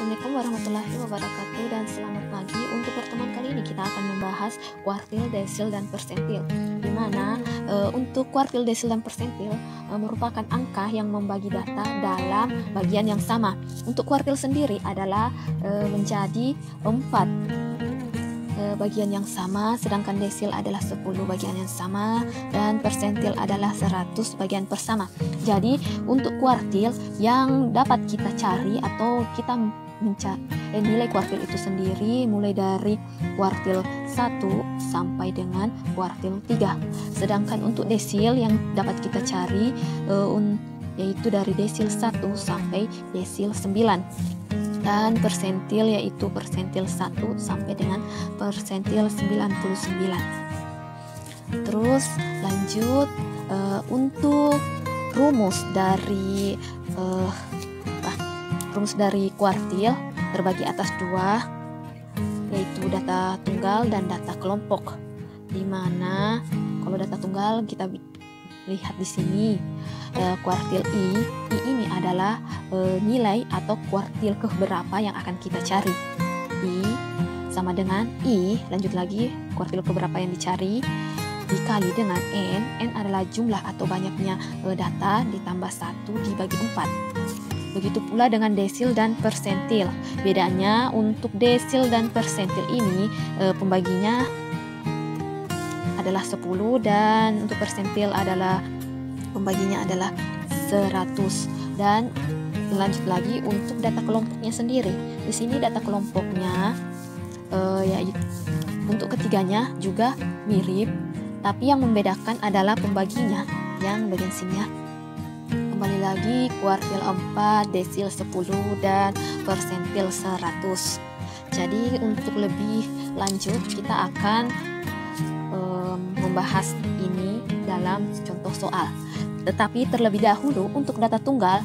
Assalamualaikum warahmatullahi wabarakatuh dan selamat pagi. Untuk pertemuan kali ini kita akan membahas kuartil, desil, dan persentil. Di mana untuk kuartil, desil, dan persentil merupakan angka yang membagi data dalam bagian yang sama. Untuk kuartil sendiri adalah menjadi 4 bagian yang sama, sedangkan desil adalah 10 bagian yang sama, dan persentil adalah 100 bagian per sama. Jadi untuk kuartil yang dapat kita cari atau kita mencari nilai kuartil itu sendiri mulai dari kuartil 1 sampai dengan kuartil 3. Sedangkan untuk desil yang dapat kita cari yaitu dari desil 1 sampai desil 9. Dan persentil yaitu persentil 1 sampai dengan persentil 99. Terus lanjut untuk rumus dari kuartil terbagi atas 2, yaitu data tunggal dan data kelompok. Dimana kalau data tunggal kita lihat di sini kuartil I ini adalah nilai atau kuartil keberapa yang akan kita cari. I sama dengan I, lanjut lagi kuartil keberapa yang dicari dikali dengan N adalah jumlah atau banyaknya data ditambah 1 dibagi 4. Begitu pula dengan desil dan persentil. Bedanya untuk desil dan persentil ini pembaginya adalah 10 dan untuk persentil adalah pembaginya adalah 100. Dan lanjut lagi untuk data kelompoknya sendiri. Di sini data kelompoknya yaitu untuk ketiganya juga mirip, tapi yang membedakan adalah pembaginya yang bagian sini ya. Kembali lagi kuartil 4, desil 10 dan persentil 100. Jadi untuk lebih lanjut kita akan membahas ini dalam contoh soal. Tetapi terlebih dahulu untuk data tunggal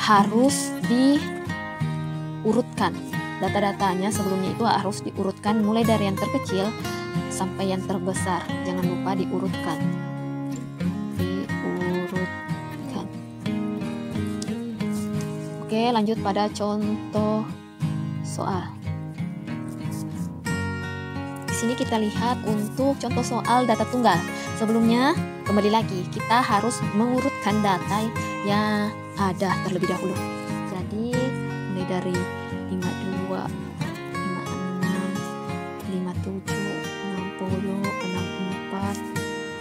harus diurutkan. Data-datanya sebelumnya itu harus diurutkan mulai dari yang terkecil sampai yang terbesar. Jangan lupa diurutkan. Oke, lanjut pada contoh soal. Di sini kita lihat untuk contoh soal data tunggal. Sebelumnya, kembali lagi, kita harus mengurutkan data yang ada terlebih dahulu. Jadi, mulai dari 52, 56, 57, 60, 64,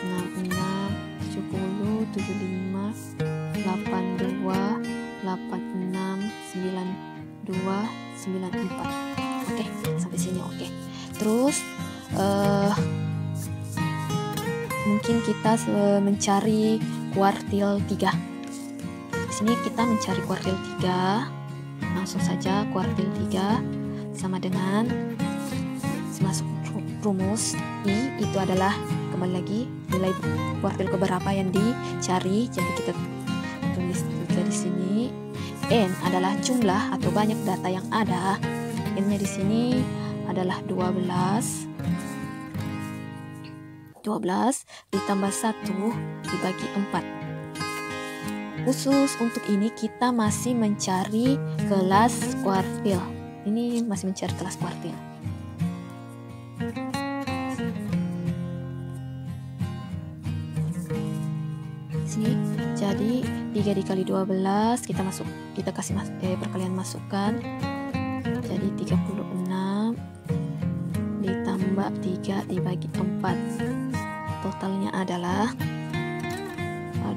66, 70, 75, 82, 86, 92, 94. Oke, sampai sini oke. Terus mungkin kita mencari kuartil 3. Di sini kita mencari kuartil 3. Langsung saja kuartil 3 sama dengan masuk rumus I itu adalah kembali lagi nilai kuartil keberapa yang dicari. Jadi kita tulis 3 di sini. N adalah jumlah atau banyak data yang ada. N-nya di sini adalah 12 ditambah 1 dibagi 4. Khusus untuk ini kita masih mencari kelas kuartil. Ini masih mencari kelas kuartil. Sini jadi 3 dikali 12 kita kasih perkalian masukkan. Jadi 36 ditambah 3 dibagi 4. Totalnya adalah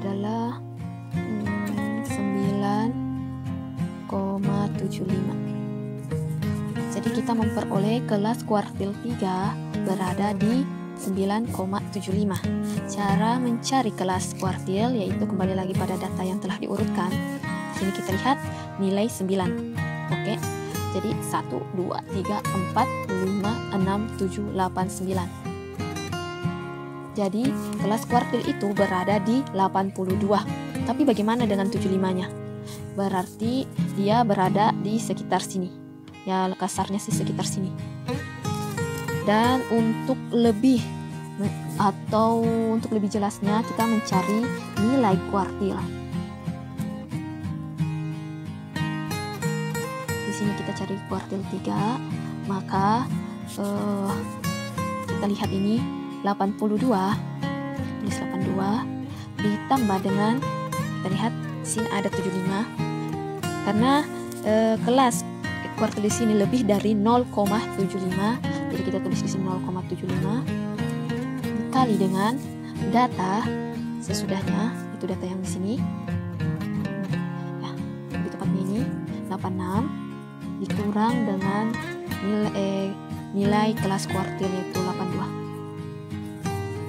9,75. Jadi kita memperoleh kelas kuartil 3 berada di 9,75. Cara mencari kelas kuartil yaitu kembali lagi pada data yang telah diurutkan. Sini kita lihat nilai 9. Oke. Jadi 1, 2, 3, 4, 5, 6, 7, 8, 9. Jadi kelas kuartil itu berada di 82. Tapi bagaimana dengan 75-nya? Berarti dia berada di sekitar sini. Ya kasarnya sih sekitar sini. Dan untuk lebih jelasnya kita mencari nilai kuartil. di sini kita cari kuartil 3, maka kita lihat ini 82, tulis 82 ditambah dengan, kita lihat di sini ada 75 karena kelas kuartil di sini lebih dari 0,75, jadi kita tulis di sini 0,75 dikali dengan data sesudahnya, itu data yang di sini ya, lebih tepatnya ini 86 dikurang dengan nilai kelas kuartil yaitu 82.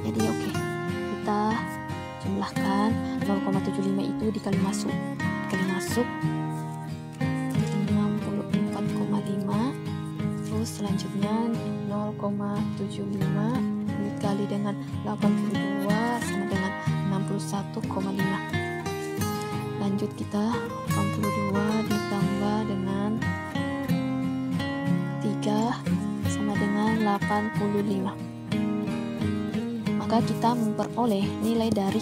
Jadi oke, kita jumlahkan 0,75 itu dikali masuk 64,5, terus selanjutnya 0,75 dikali dengan 82 sama dengan 61,5. Lanjut kita 82 ditambah dengan 3 sama dengan 85. Maka kita memperoleh nilai dari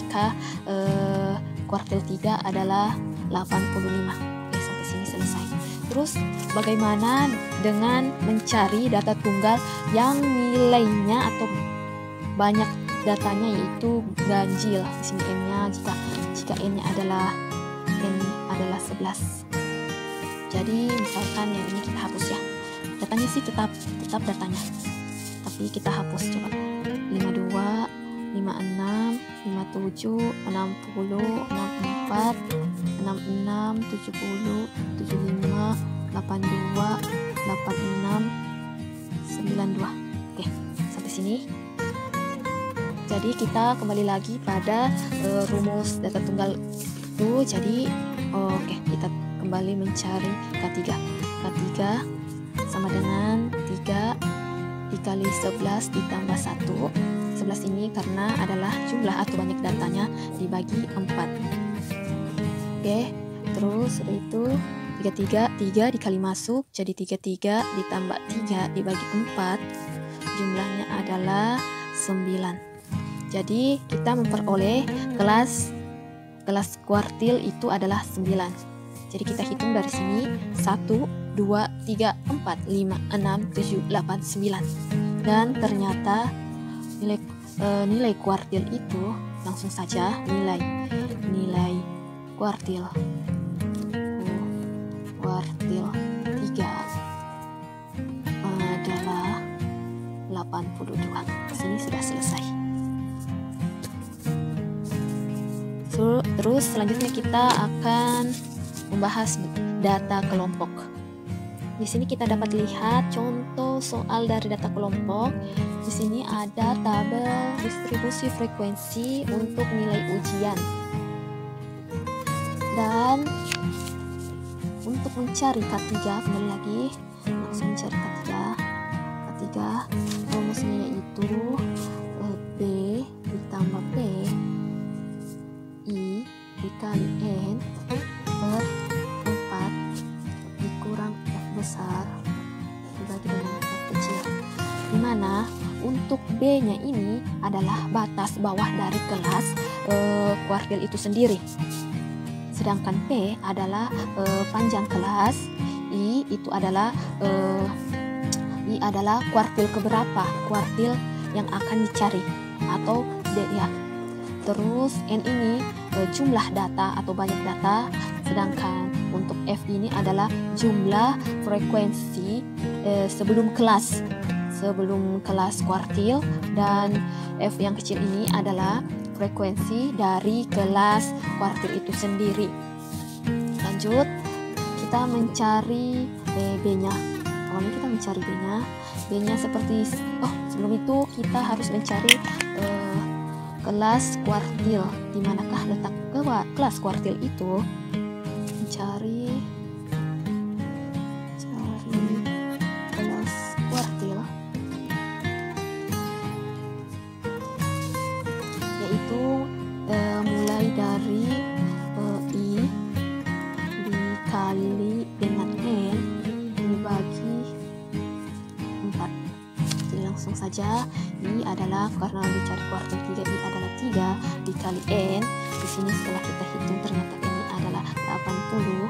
kuartil 3 adalah 85. Oke, sampai sini selesai. Terus bagaimana dengan mencari data tunggal yang nilainya atau banyak datanya yaitu ganjil? Di sini n-nya jika n-nya adalah 11. Jadi misalkan yang ini kita hapus ya. Datanya sih tetap datanya. Tapi kita hapus coba. 52, 56, 57, 60, 64, 66, 70, 75, 82, 86, 92. Oke, sampai sini. Jadi kita kembali lagi pada rumus data tunggal itu. Jadi oke, kita kembali mencari K3. K3 sama dengan 3 dikali 11 ditambah 1. 11 ini karena adalah jumlah atau banyak datanya dibagi 4. Oke, terus sudah itu 3 dikali masuk jadi 33 ditambah 3 dibagi 4, jumlahnya adalah 9. Jadi kita memperoleh kelas kuartil itu adalah 9. Jadi kita hitung dari sini 1, 2, 3, 4, 5, 6, 7, 8, 9. Dan ternyata nilai kuartil itu langsung saja nilai kuartil 3 adalah 82. Sini sudah selesai. Terus selanjutnya kita akan membahas data kelompok. Di sini kita dapat lihat contoh soal dari data kelompok. Di sini ada tabel distribusi frekuensi untuk nilai ujian. Dan untuk mencari K3, kembali lagi langsung mencari K3 rumusnya yaitu B ditambah P I dikali N per 4 dikurang F besar dibagi dengan F kecil, dimana untuk B nya ini adalah batas bawah dari kelas kuartil itu sendiri, sedangkan P adalah panjang kelas, I itu adalah kuartil keberapa, kuartil yang akan dicari atau D ya. Terus N ini jumlah data atau banyak data, sedangkan untuk F ini adalah jumlah frekuensi sebelum kelas kuartil, dan F yang kecil ini adalah frekuensi dari kelas kuartil itu sendiri. Lanjut, kita mencari B-nya. Awalnya kita mencari B-nya seperti sebelum itu kita harus mencari kelas kuartil. Di manakah letak kelas kuartil itu? Mencari kelas kuartil, yaitu mulai dari I dikali dengan N dibagi 4. Jadi langsung saja I adalah, karena dicari kuartil 3, I adalah 3 dikali N. Di sini setelah kita hitung ternyata ini adalah 80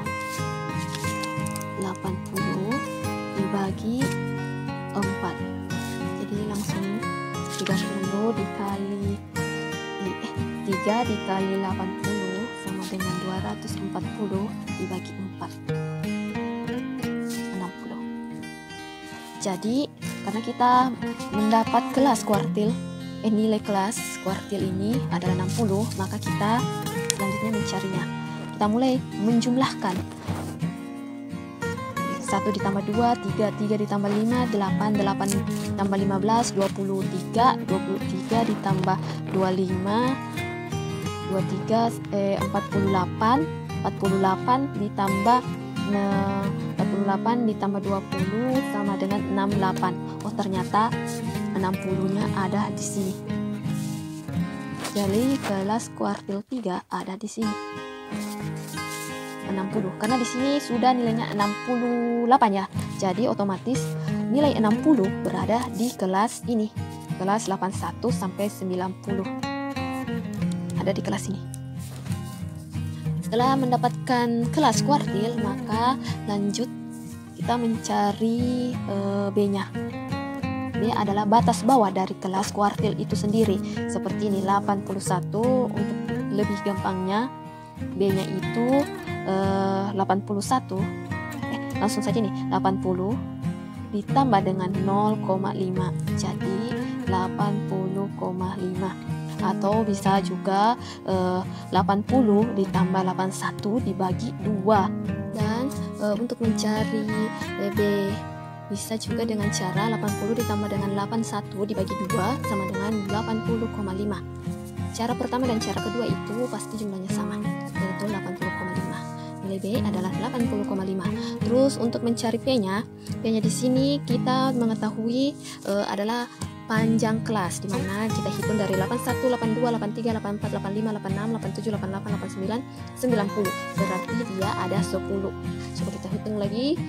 3 dikali 80 sama dengan 240 dibagi 4. 60. Jadi karena kita mendapat kelas kuartil, nilai kelas kuartil ini adalah 60, maka kita selanjutnya mencarinya. Kita mulai menjumlahkan. 1 ditambah 2, 3, 3 ditambah 5, 8, 8 ditambah 15, 23, 23 ditambah 25, 23, 48, 48 ditambah 48 ditambah 20 sama dengan 68. Oh, ternyata 60-nya ada di sini. Jadi kelas kuartil 3 ada di sini. 60 karena di sini sudah nilainya 68 ya. Jadi otomatis nilai 60 berada di kelas ini. Kelas 81 sampai 90. Ada di kelas ini. Setelah mendapatkan kelas kuartil, maka lanjut kita mencari B-nya. B adalah batas bawah dari kelas kuartil itu sendiri. Seperti ini 81. Untuk lebih gampangnya B-nya itu 81. Langsung saja nih, 80 ditambah dengan 0,5. Jadi 80,5. Atau bisa juga 80 ditambah 81 dibagi 2. Dan untuk mencari B bisa juga dengan cara 80 ditambah dengan 81 dibagi 2 sama dengan 80,5. Cara pertama dan cara kedua itu pasti jumlahnya sama, yaitu 80,5. Nilai B adalah 80,5. Terus untuk mencari P-nya di sini kita mengetahui adalah panjang kelas, di mana kita hitung dari 81, 82, 83, 84, 85, 86, 87, 88, 89, 90. Berarti dia ada 10. Coba kita hitung lagi.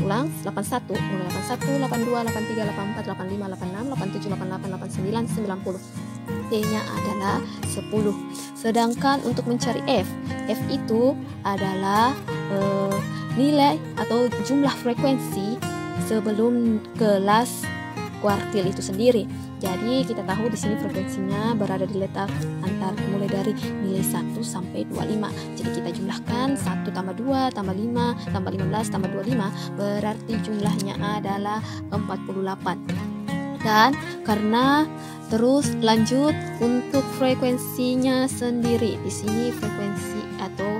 Ulang, 81, mulai 81, 82, 83, 84, 85, 86, 87, 88, 89, 90. T-nya adalah 10. Sedangkan untuk mencari F itu adalah nilai atau jumlah frekuensi sebelum kelas kuartil itu sendiri. Jadi kita tahu di sini frekuensinya berada di letak mulai dari nilai 1 sampai 25. Jadi kita jumlahkan 1 tambah 2 tambah 5 tambah 15 tambah 25, berarti jumlahnya adalah 48. Dan karena terus lanjut untuk frekuensinya sendiri, di sini frekuensi atau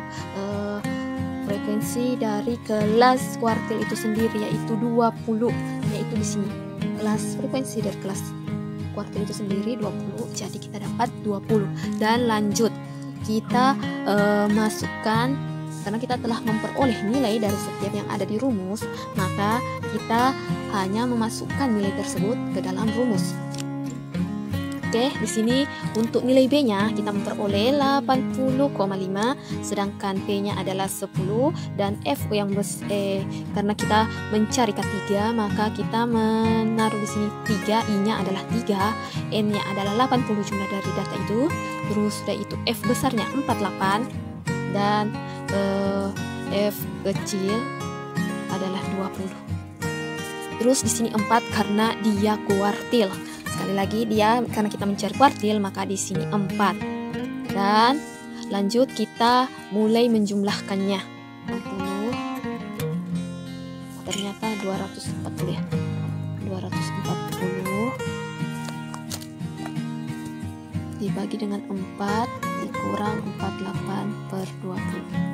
frekuensi dari kelas kuartil itu sendiri yaitu 20, yaitu di sini kelas frekuensi dari kelas kuartil itu sendiri 20. Jadi kita dapat 20. Dan lanjut kita masukkan, karena kita telah memperoleh nilai dari setiap yang ada di rumus, maka kita hanya memasukkan nilai tersebut ke dalam rumus. Oke, di sini untuk nilai B-nya kita memperoleh 80,5, sedangkan P-nya adalah 10, dan F yang karena kita mencari K3, maka kita menaruh di sini 3, I-nya adalah 3, N-nya adalah 80 jumlah dari data itu. Terus sudah itu F besarnya 48 dan F kecil adalah 20. Terus di sini 4 karena dia kuartil. Sekali lagi dia karena kita mencari kuartil, maka di sini 4. Dan lanjut kita mulai menjumlahkannya. 60. Ternyata 240 ya. 240 dibagi dengan 4 dikurang 48 per 20.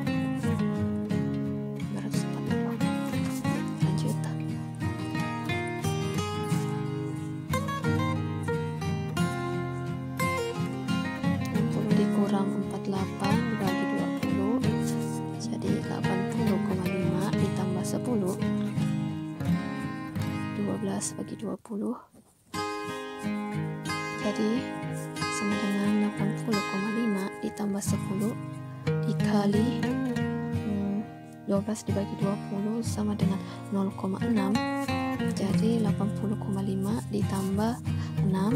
Kurang 48 dibagi 20, jadi 80,5 ditambah 10, 12 bagi 20, jadi sama dengan 80,5 ditambah 10 dikali 12 dibagi 20 sama dengan 0,6, jadi 80,5 ditambah 6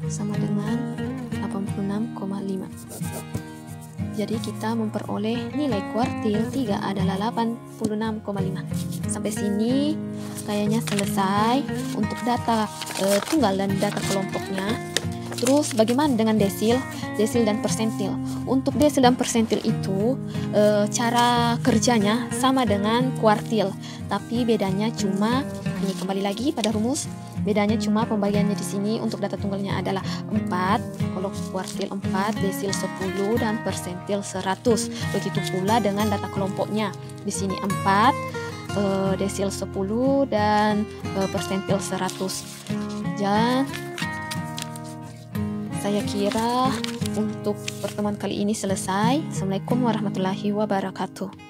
sama dengan 86,5. Jadi kita memperoleh nilai kuartil 3 adalah 86,5. Sampai sini kayaknya selesai untuk data tunggal dan data kelompoknya. Terus bagaimana dengan desil dan persentil? Untuk desil dan persentil itu cara kerjanya sama dengan kuartil, tapi bedanya cuma ini, kembali lagi pada rumus. Bedanya cuma pembagiannya di sini untuk data tunggalnya adalah 4, kalau kuartil 4, desil 10 dan persentil 100. Begitu pula dengan data kelompoknya. Di sini 4, desil 10 dan persentil 100. Dan saya kira untuk pertemuan kali ini selesai. Assalamualaikum warahmatullahi wabarakatuh.